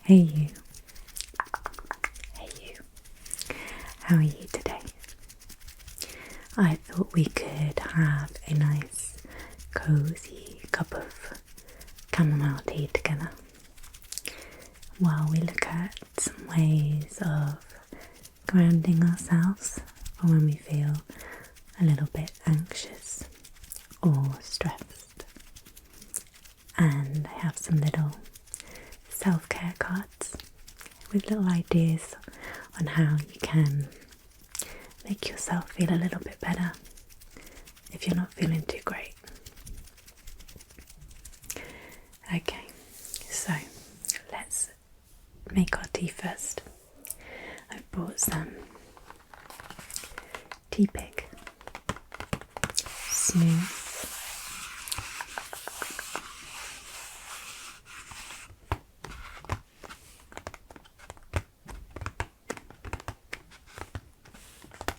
Hey you. Hey you. How are you today? I thought we could have a nice cozy cup of chamomile tea together while we look at some ways of grounding ourselves for when we feel a little bit anxious or stressed. And I have some little self-care cards with little ideas on how you can make yourself feel a little bit better if you're not feeling too great. Okay, so let's make our tea first. I've brought some tea pig, smooth,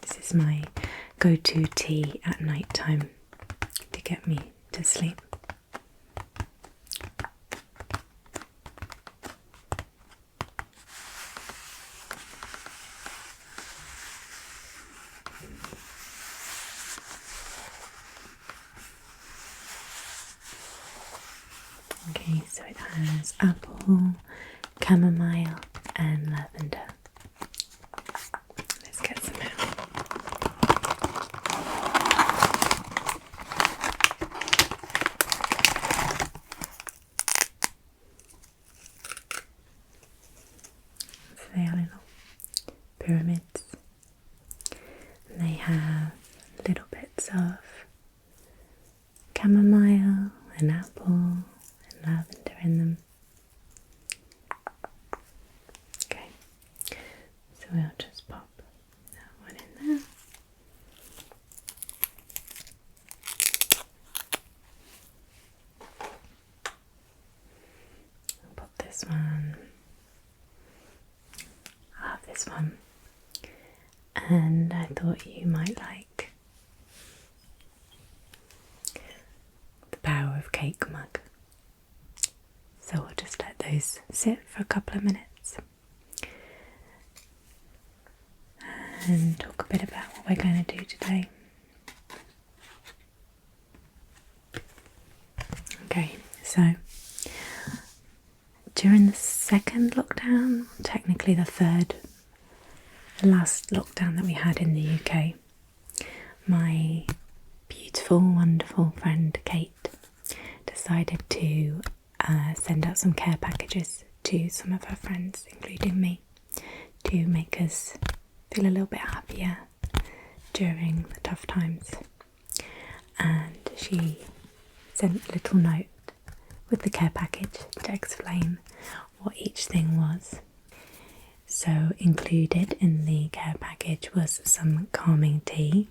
this is my go-to tea at night time to get me to sleep. Okay, so it has apple, chamomile and lavender. Let's get some out. So they are little pyramids and they have little bits of chamomile and apple and lavender in them. Okay, so we'll just pop that one in there. I'll pop this one. I'll have this one. And I thought you might like the Power of Cake mug. So we'll just let those sit for a couple of minutes and talk a bit about what we're going to do today. Okay, so during the second lockdown, technically the third, the last lockdown that we had in the UK, my beautiful, wonderful friend Kite decided to send out some care packages to some of her friends, including me, to make us feel a little bit happier during the tough times. And she sent a little note with the care package to explain what each thing was. So included in the care package was some calming tea,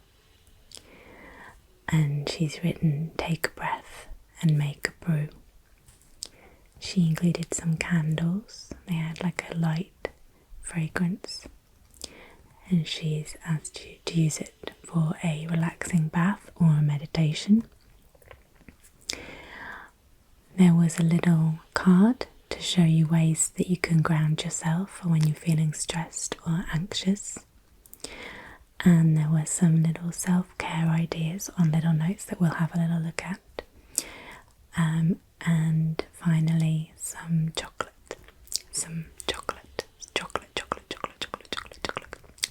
and she's written take a breath and make a brew. She included some candles, they had like a light fragrance, and she's asked you to use it for a relaxing bath or a meditation. There was a little card to show you ways that you can ground yourself for when you're feeling stressed or anxious. And there were some little self-care ideas on little notes that we'll have a little look at. And finally some chocolate.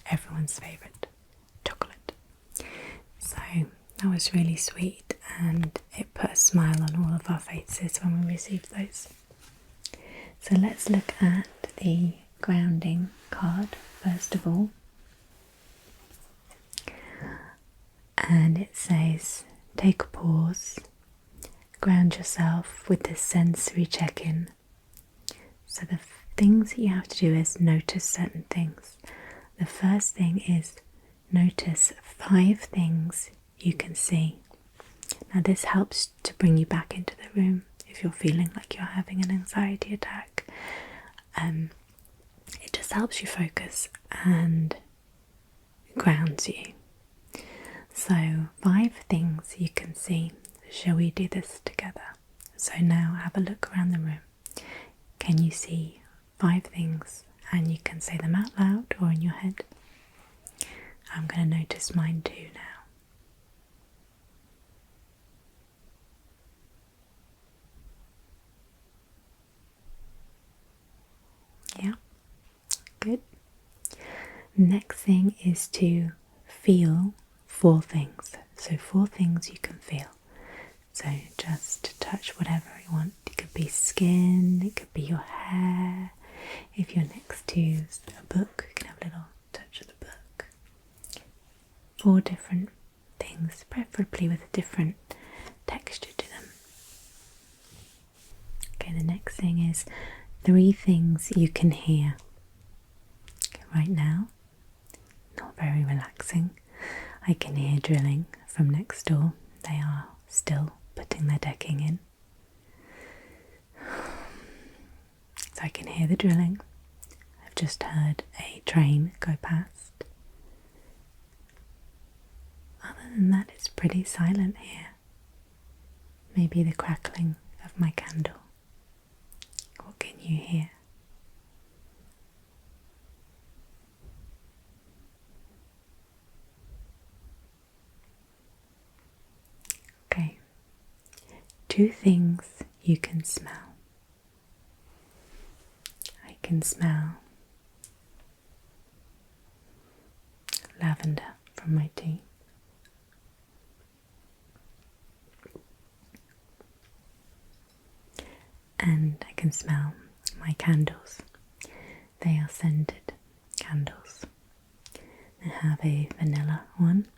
Everyone's favourite, chocolate. So that was really sweet and it put a smile on all of our faces when we received those. So let's look at the grounding card first of all. And it says, take a pause, ground yourself with this sensory check-in. So the things that you have to do is notice certain things. The first thing is notice 5 things you can see. Now this helps to bring you back into the room if you're feeling like you're having an anxiety attack. It just helps you focus and grounds you. So 5 things you can see. Shall we do this together? So now have a look around the room. Can you see 5 things, and you can say them out loud or in your head. I'm going to notice mine too now. Yeah, good. Next thing is to feel 4 things. So 4 things you can feel. So just touch whatever you want. It could be skin, it could be your hair. If you're next to a book, you can have a little touch of the book. 4 different things, preferably with a different texture to them. Okay, the next thing is 3 things you can hear. Okay, right now, not very relaxing. I can hear drilling from next door. They are still putting their decking in. So I can hear the drilling. I've just heard a train go past. Other than that, it's pretty silent here. Maybe the crackling of my candle. What can you hear? Okay. 2 things you can smell. I can smell lavender from my tea. And I can smell my candles. They are scented candles. I have a vanilla one,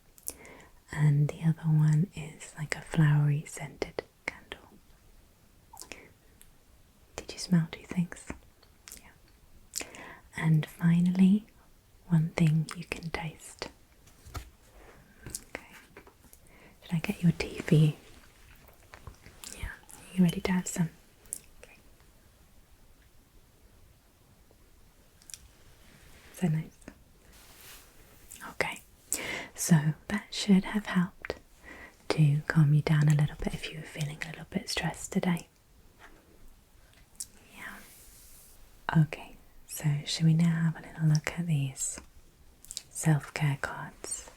and the other one is like a flowery scented candle. Did you smell 2 things? Yeah. And finally, 1 thing you can taste. Okay. Should I get your tea for you? Yeah. Are you ready to have some? Okay. So nice. Okay. So that should have helped to calm you down a little bit if you were feeling a little bit stressed today. Yeah. Okay, so shall we now have a little look at these self-care cards?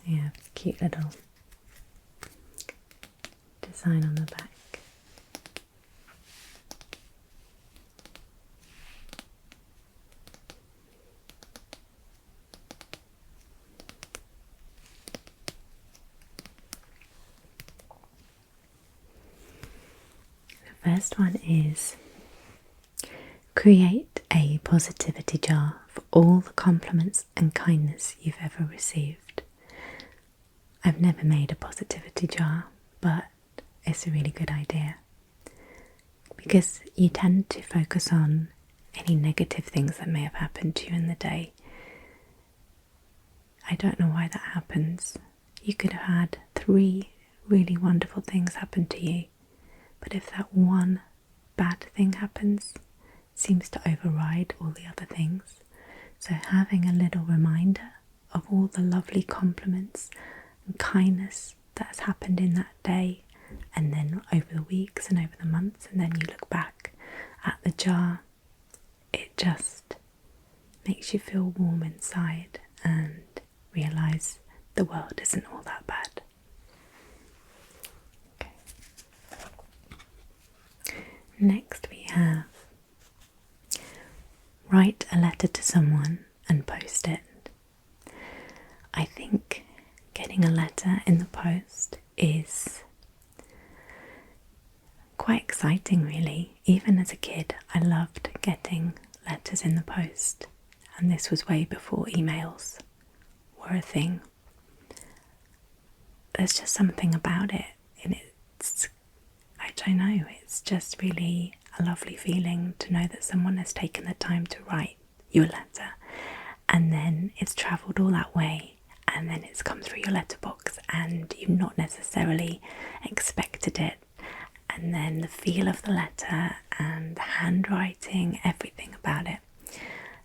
They have a cute little design on the back. The first one is create a positivity jar for all the compliments and kindness you've ever received. I've never made a positivity jar, but it's a really good idea because you tend to focus on any negative things that may have happened to you in the day. I don't know why that happens. You could have had 3 really wonderful things happen to you, but if that one bad thing happens, it seems to override all the other things. So having a little reminder of all the lovely compliments and kindness that has happened in that day, and then over the weeks and over the months, and then you look back at the jar, it just makes you feel warm inside and realise the world isn't all that bad. Okay. Next we have write a letter to someone and post it. I think getting a letter in the post is quite exciting, really. Even as a kid, I loved getting letters in the post, and this was way before emails were a thing. There's just something about it, and I don't know, it's just really a lovely feeling to know that someone has taken the time to write you a letter, and then it's travelled all that way, and then it's come through your letterbox and you've not necessarily expected it, and then the feel of the letter and the handwriting, everything about it.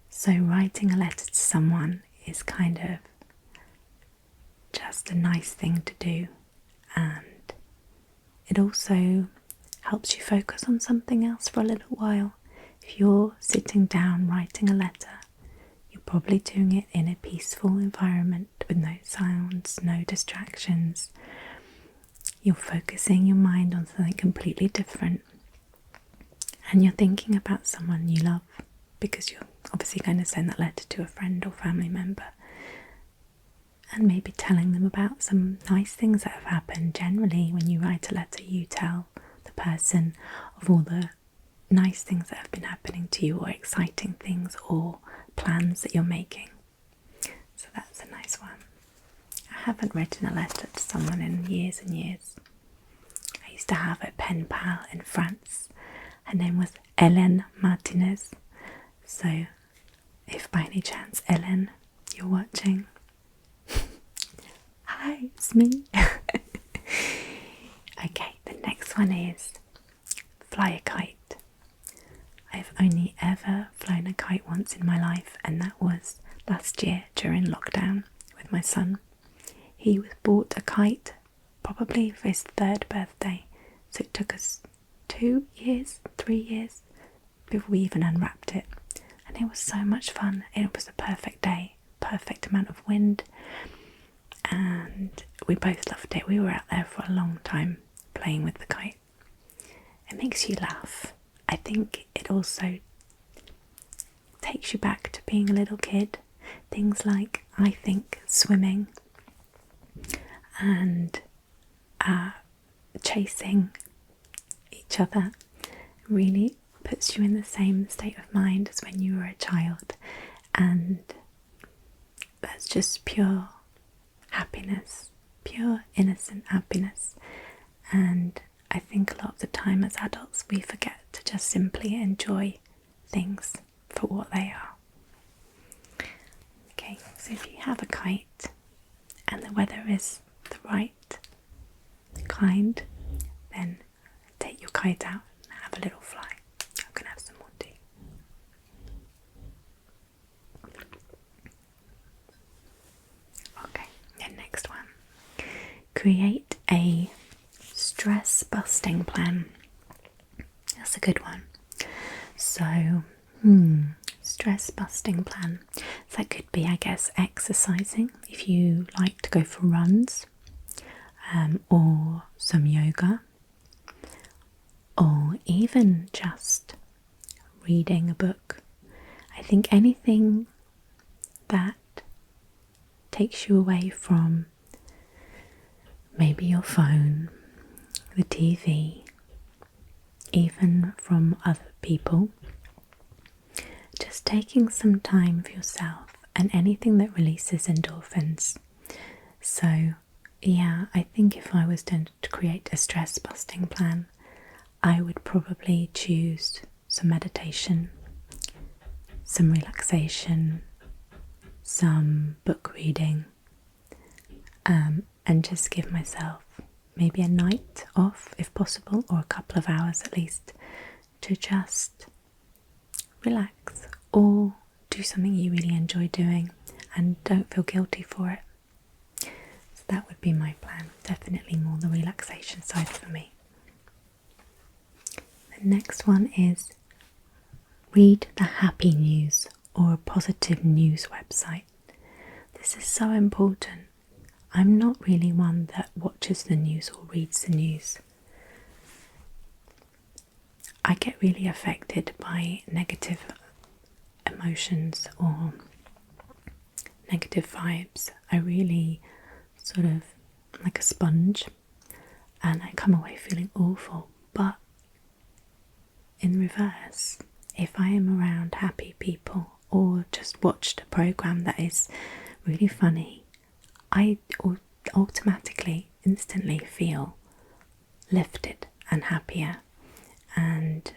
So writing a letter to someone is kind of just a nice thing to do, and it also helps you focus on something else for a little while. If you're sitting down writing a letter, you're probably doing it in a peaceful environment with no sounds, no distractions. You're focusing your mind on something completely different, and you're thinking about someone you love, because you're obviously going to send that letter to a friend or family member, and maybe telling them about some nice things that have happened. Generally, when you write a letter, you tell the person of all the nice things that have been happening to you, or exciting things, or plans that you're making. So that's a nice one. I haven't written a letter to someone in years and years. I used to have a pen pal in France. Her name was Hélène Martinez. So if by any chance, Hélène, you're watching, hi, it's me. Okay, the next one is fly a kite. I've only ever flown a kite once in my life, and that was last year during lockdown with my son. He was bought a kite probably for his 3rd birthday, so it took us 3 years before we even unwrapped it, and it was so much fun. It was a perfect day, perfect amount of wind, and we both loved it. We were out there for a long time playing with the kite. It makes you laugh. I think it also takes you back to being a little kid. Things like, I think, swimming and chasing each other really puts you in the same state of mind as when you were a child, and that's just pure happiness, pure innocent happiness. And I think a lot of the time as adults we forget to just simply enjoy things for what they are. Okay, so if you have a kite and the weather is the right kind, then take your kite out and have a little fly. I'm going to have some more tea. Okay, then next one. Create a stress busting plan. That's a good one. So, stress busting plan. So that could be, I guess, exercising if you like to go for runs, or some yoga, or even just reading a book. I think anything that takes you away from maybe your phone, the TV, even from other people, just taking some time for yourself and anything that releases endorphins. So yeah, I think if I was to create a stress busting plan, I would probably choose some meditation, some relaxation, some book reading, and just give myself maybe a night off if possible, or a couple of hours at least, to just relax or do something you really enjoy doing and don't feel guilty for it. So that would be my plan. Definitely more the relaxation side for me. The next one is read the happy news or a positive news website. This is so important. I'm not really one that watches the news or reads the news. I get really affected by negative emotions or negative vibes. I really sort of like a sponge, and I come away feeling awful. But in reverse, if I am around happy people or just watched a program that is really funny, I automatically, instantly feel lifted and happier. And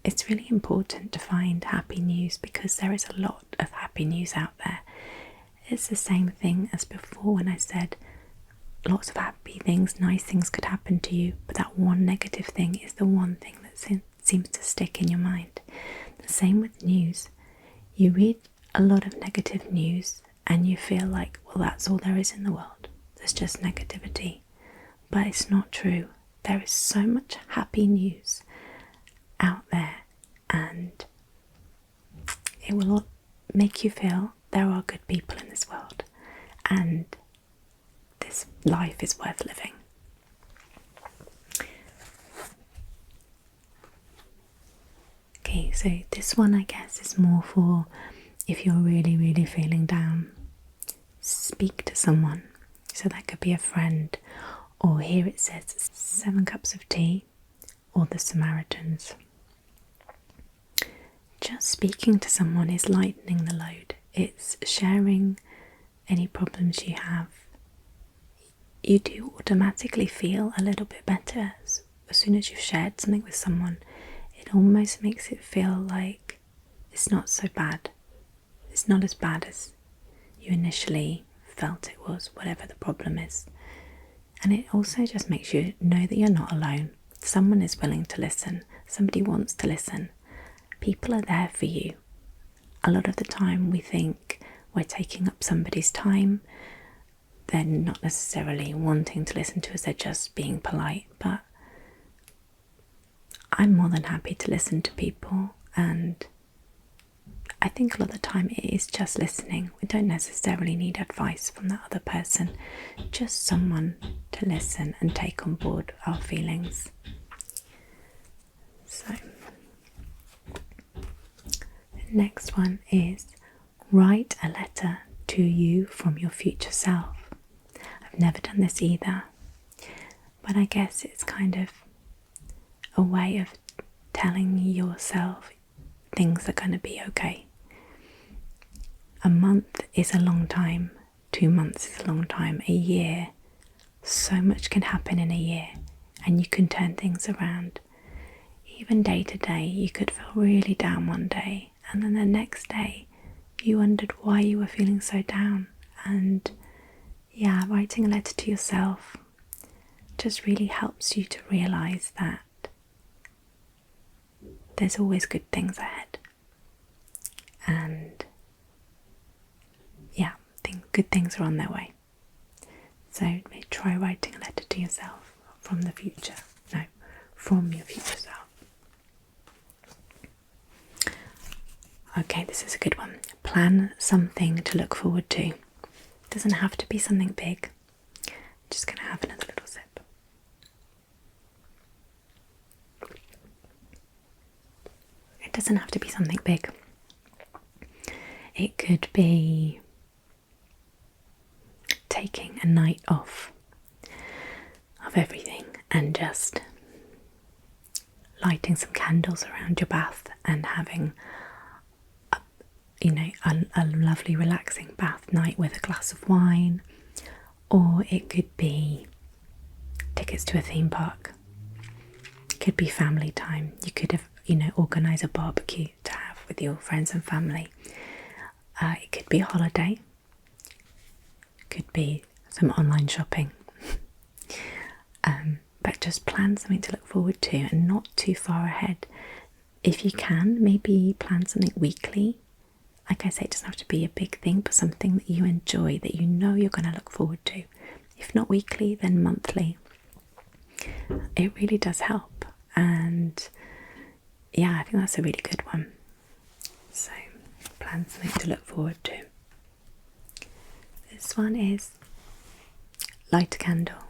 it's really important to find happy news, because there is a lot of happy news out there. It's the same thing as before when I said lots of happy things, nice things could happen to you, but that one negative thing is the one thing that seems to stick in your mind. The same with news. You read a lot of negative news and you feel like, well, that's all there is in the world. There's just negativity. But it's not true. there is so much happy news out there, and it will make you feel there are good people in this world and this life is worth living. Okay, so this one I guess is more for if you're really feeling down. Speak to someone. So that could be a friend, or here it says 7 cups of tea, or the Samaritans. Just speaking to someone is lightening the load. It's sharing any problems you have. You do automatically feel a little bit better as soon as you've shared something with someone. It almost makes it feel like it's not so bad. It's not as bad as you initially felt it was, whatever the problem is. And it also just makes you know that you're not alone. Someone is willing to listen. Somebody wants to listen. People are there for you. A lot of the time we think we're taking up somebody's time. They're not necessarily wanting to listen to us, they're just being polite. But I'm more than happy to listen to people, and I think a lot of the time it is just listening. We don't necessarily need advice from that other person, just someone to listen and take on board our feelings. So, the next one is write a letter to you from your future self. I've never done this either, but I guess it's kind of a way of telling yourself things are going to be okay. A month is a long time, 2 months is a long time, a year. So much can happen in a year, and you can turn things around. Even day to day, you could feel really down one day, and then the next day you wondered why you were feeling so down. And yeah, writing a letter to yourself just really helps you to realise that there's always good things ahead. And yeah, good things are on their way. So try writing a letter to yourself from the future. No, from your future self. Okay, this is a good one. Plan something to look forward to. It doesn't have to be something big. I'm just going to have another little sip. It doesn't have to be something big. It could be taking a night off of everything and just lighting some candles around your bath and having a lovely relaxing bath night with a glass of wine. Or it could be tickets to a theme park. It could be family time. You could have, organise a barbecue to have with your friends and family. It could be a holiday. It could be some online shopping. But just plan something to look forward to and not too far ahead. If you can, maybe plan something weekly. Like I say, it doesn't have to be a big thing, but something that you enjoy, that you know you're going to look forward to. If not weekly, then monthly. It really does help. And yeah, I think that's a really good one. So, plan something to look forward to. This one is light a candle.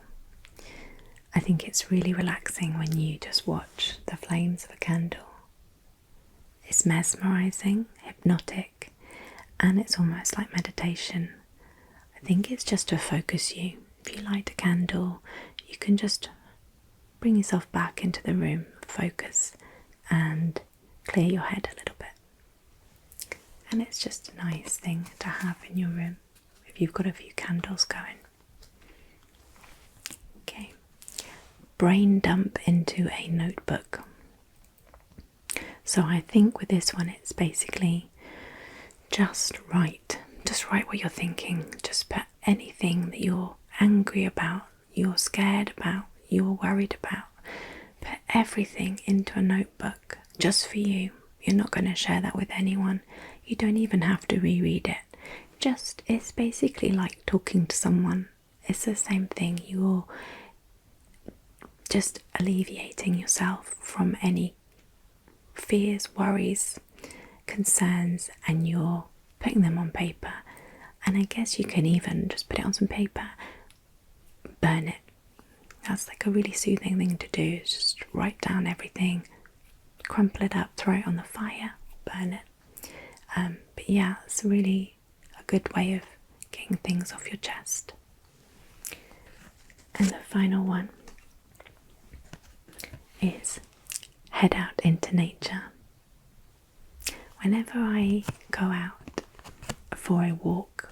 I think it's really relaxing when you just watch the flames of a candle. It's mesmerising, hypnotic, and it's almost like meditation. I think it's just to focus you. If you light a candle, you can just bring yourself back into the room, focus, and clear your head a little bit. And it's just a nice thing to have in your room if you've got a few candles going. Okay, brain dump into a notebook. So I think with this one, it's basically just write what you're thinking. Just put anything that you're angry about, you're scared about, you're worried about. Put everything into a notebook just for you. You're not going to share that with anyone. You don't even have to reread it. It's basically like talking to someone. It's the same thing. You're just alleviating yourself from any fears, worries, concerns, and you're putting them on paper. And I guess you can even just put it on some paper, burn it. That's like a really soothing thing to do, is just write down everything, crumple it up, throw it on the fire, burn it. But yeah, it's really a good way of getting things off your chest. And the final one is head out into nature. Whenever I go out for a walk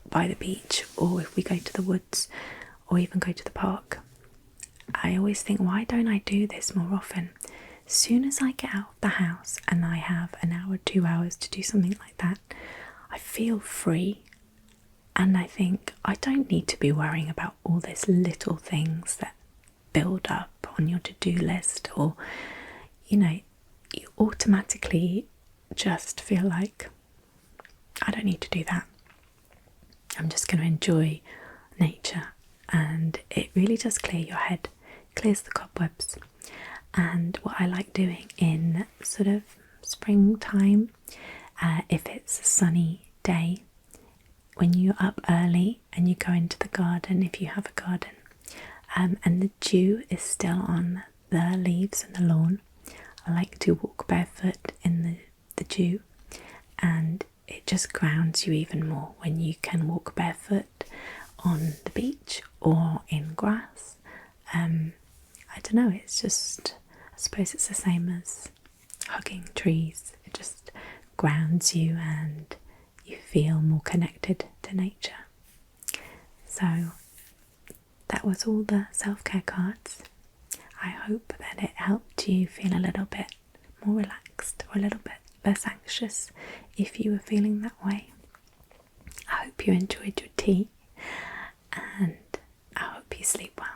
by the beach, or if we go to the woods, or even go to the park, I always think, why don't I do this more often? As soon as I get out of the house and I have an hour, 2 hours to do something like that, I feel free. And I think I don't need to be worrying about all these little things that build up on your to-do list, or, you automatically just feel like, I don't need to do that. I'm just going to enjoy nature. And it really does clear your head, clears the cobwebs. And what I like doing in sort of springtime, if it's a sunny day, when you're up early and you go into the garden, if you have a garden, and the dew is still on the leaves and the lawn, I like to walk barefoot in the dew, and it just grounds you even more when you can walk barefoot on the beach or in grass. I don't know, it's just, I suppose it's the same as hugging trees. It just grounds you and you feel more connected to nature. So that was all the self-care cards. I hope that it helped you feel a little bit more relaxed, or a little bit less anxious if you were feeling that way. I hope you enjoyed your tea, and I hope you sleep well.